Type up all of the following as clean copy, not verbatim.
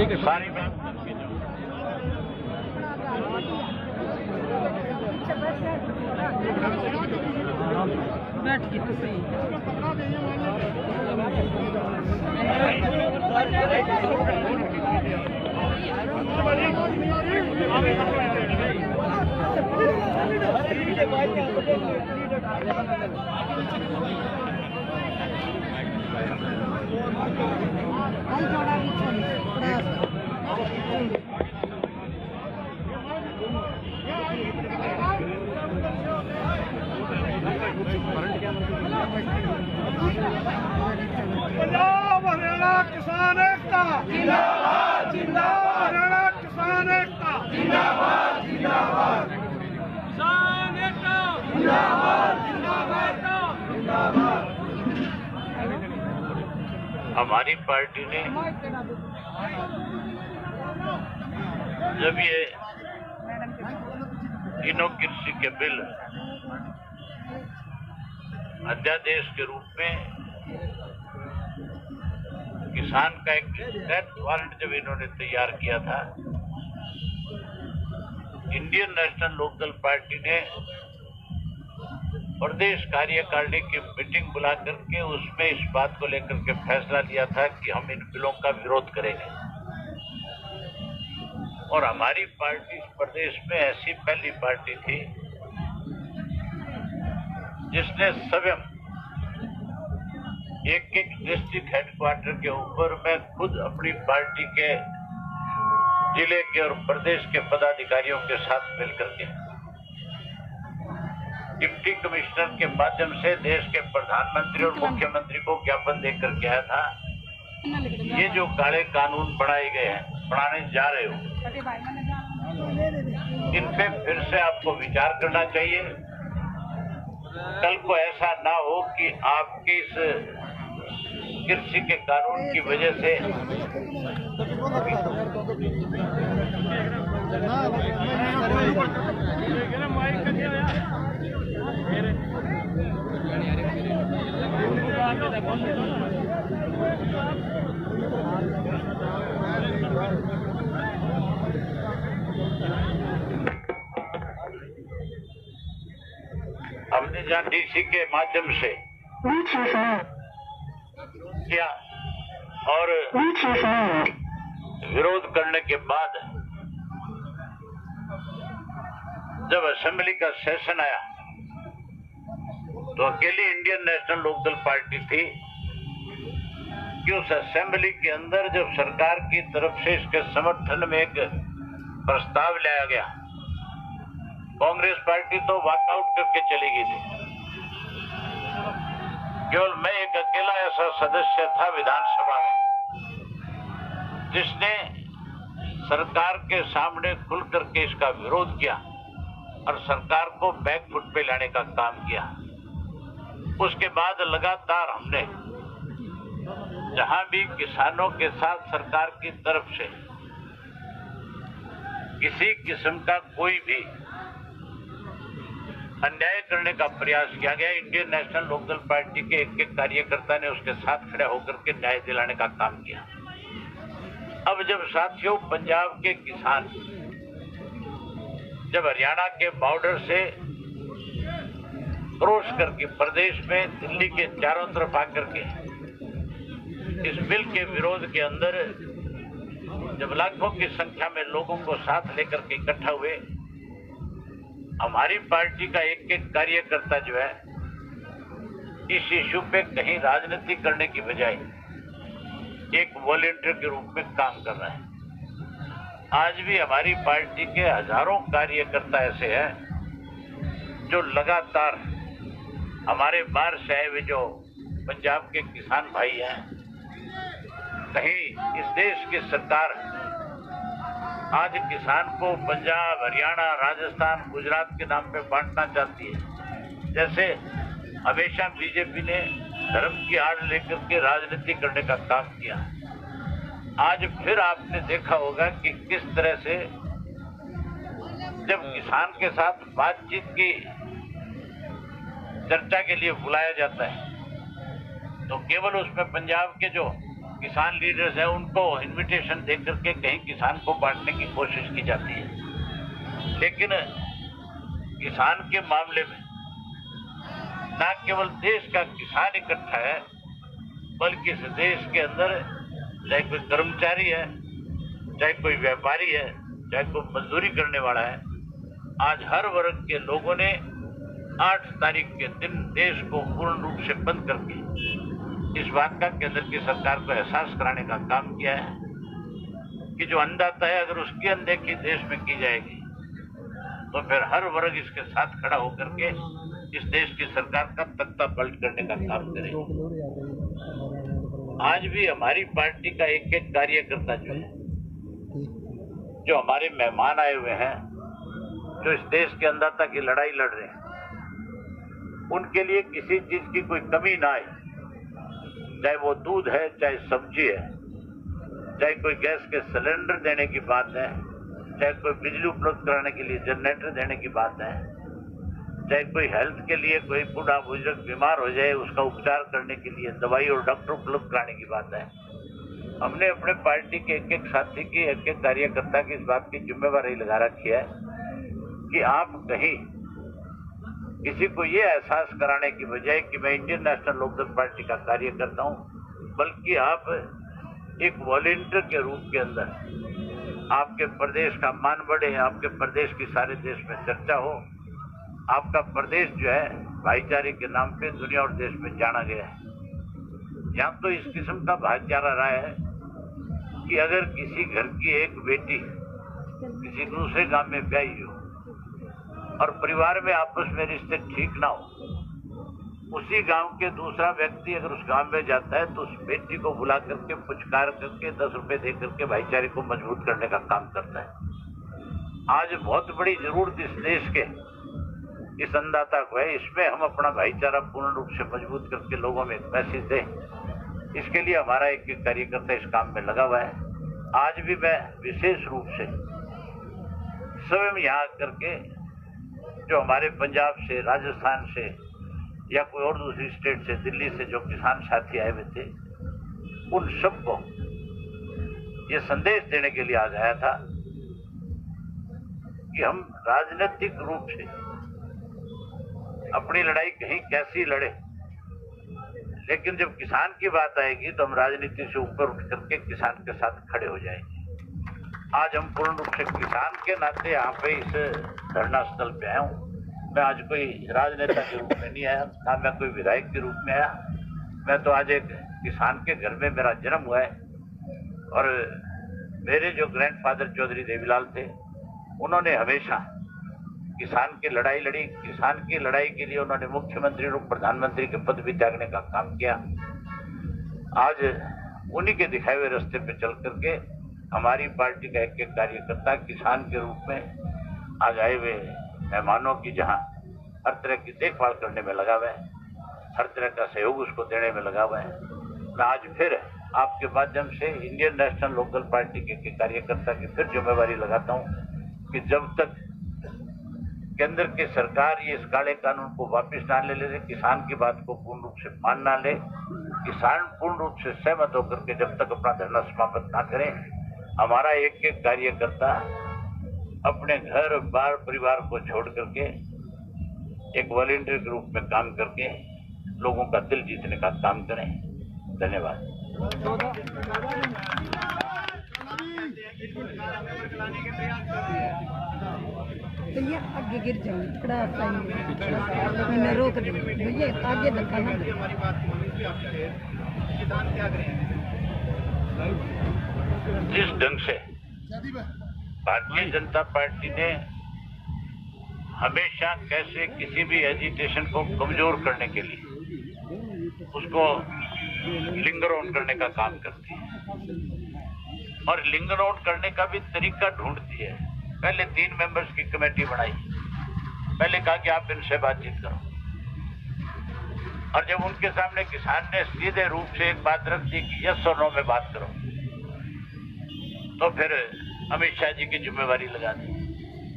सारी बात करके जाओ। बैठ के तो सही पंजाब हरियाणा किसान एकता जिंदाबाद जिंदाबाद, हरियाणा किसान एकता जिंदाबाद जिंदाबाद, किसान एकता जिंदाबाद जिंदाबाद जिंदाबाद। हमारी पार्टी ने जब ये तीनों कृषि के बिल अध्यादेश के रूप में किसान का एक डेथ वारंट जब इन्होंने तैयार किया था, इंडियन नेशनल लोकदल पार्टी ने प्रदेश कार्यकारिणी की मीटिंग बुला करके उसमें इस बात को लेकर के फैसला लिया था कि हम इन बिलों का विरोध करेंगे। और हमारी पार्टी इस प्रदेश में ऐसी पहली पार्टी थी जिसने स्वयं एक डिस्ट्रिक्ट हेडक्वार्टर के ऊपर मैं खुद अपनी पार्टी के जिले के और प्रदेश के पदाधिकारियों के साथ मिलकर के डिप्टी कमिश्नर के माध्यम से देश के प्रधानमंत्री और मुख्यमंत्री को ज्ञापन देकर के आया था, ये जो काले कानून बनाए गए हैं, बनाने जा रहे हो, इन पे फिर से आपको विचार करना चाहिए। कल को ऐसा ना हो कि आपके इस कृषि के कानून की वजह से हमने जहाँ डीसी के माध्यम से किया और विरोध करने के बाद जब असेंबली का सेशन आया तो अकेली इंडियन नेशनल लोकदल पार्टी थी कि उस असेंबली के अंदर जब सरकार की तरफ से इसके समर्थन में एक प्रस्ताव लाया गया, कांग्रेस पार्टी तो वॉकआउट करके चली गई थी। केवल मैं एक अकेला ऐसा सदस्य था विधानसभा में जिसने सरकार के सामने खुल करके इसका विरोध किया और सरकार को बैकफुट पे लाने का काम किया। उसके बाद लगातार हमने जहां भी किसानों के साथ सरकार की तरफ से किसी किस्म का कोई भी अन्याय करने का प्रयास किया गया, इंडियन नेशनल लोकदल पार्टी के एक एक कार्यकर्ता ने उसके साथ खड़े होकर के न्याय दिलाने का काम किया। अब जब साथियों पंजाब के किसान जब हरियाणा के बॉर्डर से क्रॉस करके प्रदेश में दिल्ली के चारों तरफ आकर के इस बिल के विरोध के अंदर जब लाखों की संख्या में लोगों को साथ लेकर के इकट्ठा हुए, हमारी पार्टी का एक एक कार्यकर्ता जो है इस इश्यू पे कहीं राजनीति करने की बजाय एक वॉलंटियर के रूप में काम कर रहा है। आज भी हमारी पार्टी के हजारों कार्यकर्ता ऐसे हैं जो लगातार हमारे बाहर से आए हुए जो पंजाब के किसान भाई हैं, कहीं इस देश की सरकार आज किसान को पंजाब, हरियाणा, राजस्थान, गुजरात के नाम पे बांटना चाहती है। जैसे हमेशा बीजेपी ने धर्म की आड़ लेकर के राजनीति करने का काम किया, आज फिर आपने देखा होगा कि किस तरह से जब किसान के साथ बातचीत की चर्चा के लिए बुलाया जाता है तो केवल उसमें पंजाब के जो किसान लीडर्स हैं उनको इनविटेशन दे करके कहीं किसान को बांटने की कोशिश की जाती है। लेकिन किसान के मामले में न केवल देश का किसान इकट्ठा है, बल्कि इस देश के अंदर चाहे कोई कर्मचारी है, चाहे कोई व्यापारी है, चाहे कोई मजदूरी करने वाला है, आज हर वर्ग के लोगों ने 8 तारीख के दिन देश को पूर्ण रूप से बंद करके इस बात का केंद्र की सरकार को एहसास कराने का काम किया है कि जो अन्नदाता है अगर उसकी अनदेखी देश में की जाएगी तो फिर हर वर्ग इसके साथ खड़ा होकर के इस देश की सरकार का तख्ता पलट करने का काम करेगा। आज भी हमारी पार्टी का एक एक कार्यकर्ता जो है, जो हमारे मेहमान आए हुए हैं, जो इस देश के अन्नदाता की लड़ाई लड़ रहे हैं, उनके लिए किसी चीज की कोई कमी ना आए, चाहे वो दूध है, चाहे सब्जी है, चाहे कोई गैस के सिलेंडर देने की बात है, चाहे कोई बिजली उपलब्ध कराने के लिए जनरेटर देने की बात है, चाहे कोई हेल्थ के लिए कोई बूढ़ा बुजुर्ग बीमार हो जाए उसका उपचार करने के लिए दवाई और डॉक्टर उपलब्ध कराने की बात है। हमने अपने पार्टी के एक एक साथी की, एक एक कार्यकर्ता की इस बात की जिम्मेवारी लगा रखी है कि आप कहीं किसी को ये एहसास कराने की बजाय कि मैं इंडियन नेशनल लोकदल पार्टी का कार्य करता हूं, बल्कि आप एक वॉलंटियर के रूप के अंदर आपके प्रदेश का मान बढ़े, आपके प्रदेश की सारे देश में चर्चा हो, आपका प्रदेश जो है भाईचारे के नाम पे दुनिया और देश में जाना गया है। यहाँ तो इस किस्म का भाईचारा रहा है कि अगर किसी घर की एक बेटी किसी दूसरे गांव में ब्याही हो और परिवार में आपस में रिश्ते ठीक ना हो, उसी गांव के दूसरा व्यक्ति अगर उस गांव में जाता है तो उस बेटी को बुला करके पुचकार करके 10 रुपए दे करके भाईचारे को मजबूत करने का काम करता है। आज बहुत बड़ी जरूरत इस देश के इस अन्नदाता को है, इसमें हम अपना भाईचारा पूर्ण रूप से मजबूत करके लोगों में एक मैसेज दें। इसके लिए हमारा एक एक कार्यकर्ता इस काम में लगा हुआ है। आज भी मैं विशेष रूप से स्वयं यहाँ करके जो हमारे पंजाब से, राजस्थान से या कोई और दूसरी स्टेट से, दिल्ली से जो किसान साथी आए हुए थे, उन सबको ये संदेश देने के लिए आ गया था कि हम राजनीतिक रूप से अपनी लड़ाई कहीं कैसी लड़े, लेकिन जब किसान की बात आएगी तो हम राजनीति से ऊपर उठ करके किसान के साथ खड़े हो जाएंगे। आज हम पूर्ण रूप से किसान के नाते यहाँ पे इस धरना स्थल पे आया हूँ। मैं आज कोई राजनेता के रूप में नहीं आया, ना मैं कोई विधायक के रूप में आया। मैं तो आज एक किसान के घर में मेरा जन्म हुआ है और मेरे जो ग्रैंडफादर चौधरी देवीलाल थे, उन्होंने हमेशा किसान की लड़ाई लड़ी। किसान की लड़ाई के लिए उन्होंने मुख्यमंत्री और प्रधानमंत्री के पद भी त्यागने का काम किया। आज उन्हीं के दिखाए हुए रास्ते पे चल करके हमारी पार्टी का एक एक कार्यकर्ता किसान के रूप में आज आए हुए मेहमानों की जहां हर तरह की देखभाल करने में लगा हुआ है, हर तरह का सहयोग उसको देने में लगा हुआ है। मैं आज फिर आपके माध्यम से इंडियन नेशनल लोकदल पार्टी के कार्यकर्ता की फिर जिम्मेवारी लगाता हूं कि जब तक केंद्र की सरकार ये इस काले कानून को वापस ना ले ले, किसान की बात को पूर्ण रूप से मान ना ले, किसान पूर्ण रूप से सहमत होकर के जब तक अपना धरना समाप्त ना करें, हमारा एक एक कार्यकर्ता अपने घर बार परिवार को छोड़ करके एक वॉलंटियर के रूप में काम करके लोगों का दिल जीतने का काम करें। धन्यवाद। भैया आगे गिर जाऊँ, थोड़ा मैंने रोक दे भैया, आगे धक्का ना दे। जिस ढंग से भारतीय जनता पार्टी ने हमेशा कैसे किसी भी एजिटेशन को कमजोर करने के लिए उसको लिंगर आउट करने का काम करती है और लिंगर आउट करने का भी तरीका ढूंढती है। पहले 3 मेंबर्स की कमेटी बनाई, पहले कहा कि आप इनसे बातचीत करो, और जब उनके सामने किसान ने सीधे रूप से एक बात रख दी कि यस और नो में बात करो, तो फिर अमित शाह जी की जिम्मेवारी लगा दी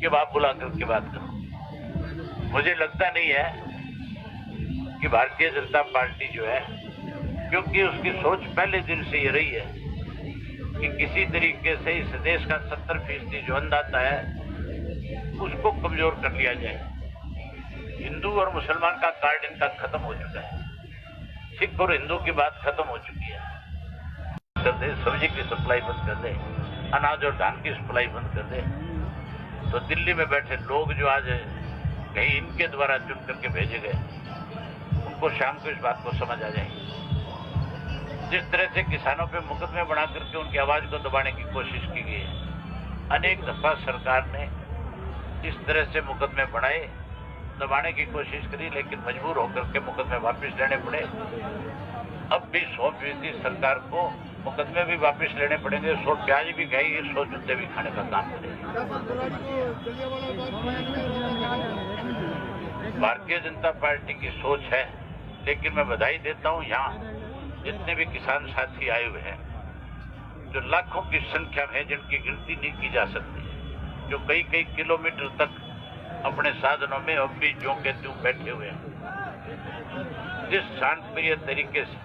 कि आप बुला करके बात करो। मुझे लगता नहीं है कि भारतीय जनता पार्टी जो है क्योंकि उसकी सोच पहले दिन से ये रही है कि किसी तरीके से इस देश का 70% जो अन्नदाता है उसको कमजोर कर लिया जाए। हिंदू और मुसलमान का कार्ड इनका खत्म हो चुका है, सिख और हिंदू की बात खत्म हो चुकी है। कर दे, सब्जी की सप्लाई बंद कर दे, अनाज और धान की सप्लाई बंद कर दे, तो दिल्ली में बैठे लोग जो आज कहीं इनके द्वारा चुन करके भेजे गए, उनको शाम को इस बात को समझ आ जाएगी। जिस तरह से किसानों पे मुकदमे बना करके उनकी आवाज को दबाने की कोशिश की गई है, अनेक दफा सरकार ने इस तरह से मुकदमे बनाए, दबाने की कोशिश करी, लेकिन मजबूर होकर के मुकदमे वापस लेने पड़े। अब भी 100% सरकार को मुकदमे भी वापस लेने पड़ेंगे, 100 प्याज भी खाएगी, 100 जूते भी खाने का काम करेगी। भारतीय जनता पार्टी की सोच है, लेकिन मैं बधाई देता हूं यहाँ जितने भी किसान साथी आए हुए हैं, जो लाखों की संख्या में, जिनकी गिनती नहीं की जा सकती, जो कई कई किलोमीटर तक अपने साधनों में अब भी जो के त्यों बैठे हुए हैं। जिस शांतिप्रिय तरीके से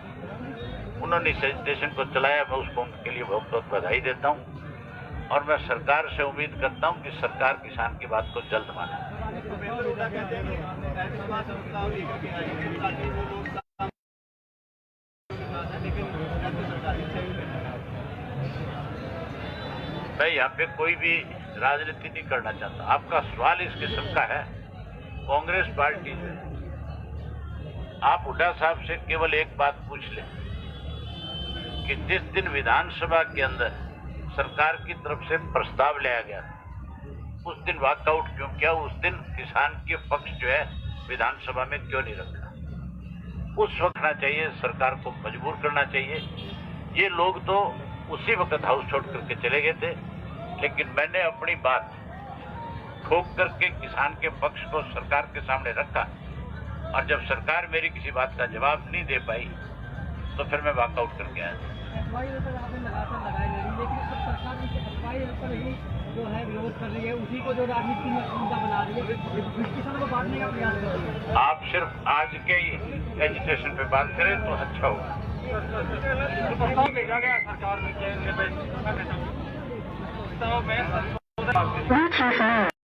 उन्होंने इस एजिटेशन को चलाया, मैं उसको उनके लिए बहुत बहुत बधाई देता हूं और मैं सरकार से उम्मीद करता हूं कि सरकार किसान की बात को जल्द माने। मैं यहाँ पे कोई भी राजनीति नहीं करना चाहता। आपका सवाल इस किस्म का है, कांग्रेस पार्टी से आप हुड्डा साहब से केवल एक बात पूछ लें कि जिस दिन विधानसभा के अंदर सरकार की तरफ से प्रस्ताव लाया गया उस दिन वॉकआउट क्यों किया? उस दिन किसान के पक्ष जो है विधानसभा में क्यों नहीं रखा? उस वक्त रखना चाहिए, सरकार को मजबूर करना चाहिए। ये लोग तो उसी वक्त हाउस छोड़ करके चले गए थे, लेकिन मैंने अपनी बात ठोक करके किसान के पक्ष को सरकार के सामने रखा और जब सरकार मेरी किसी बात का जवाब नहीं दे पाई तो फिर मैं वॉकआउट करके आया। जो है विरोध कर रही है, उसी को जो राजनीति में मुद्दा बना रही है, किसानों को बांटने का प्रयास कर रही है। आप सिर्फ आज के ही एजुकेशन पे बात करें तो अच्छा होगा। प्रस्ताव भेजा गया सरकार में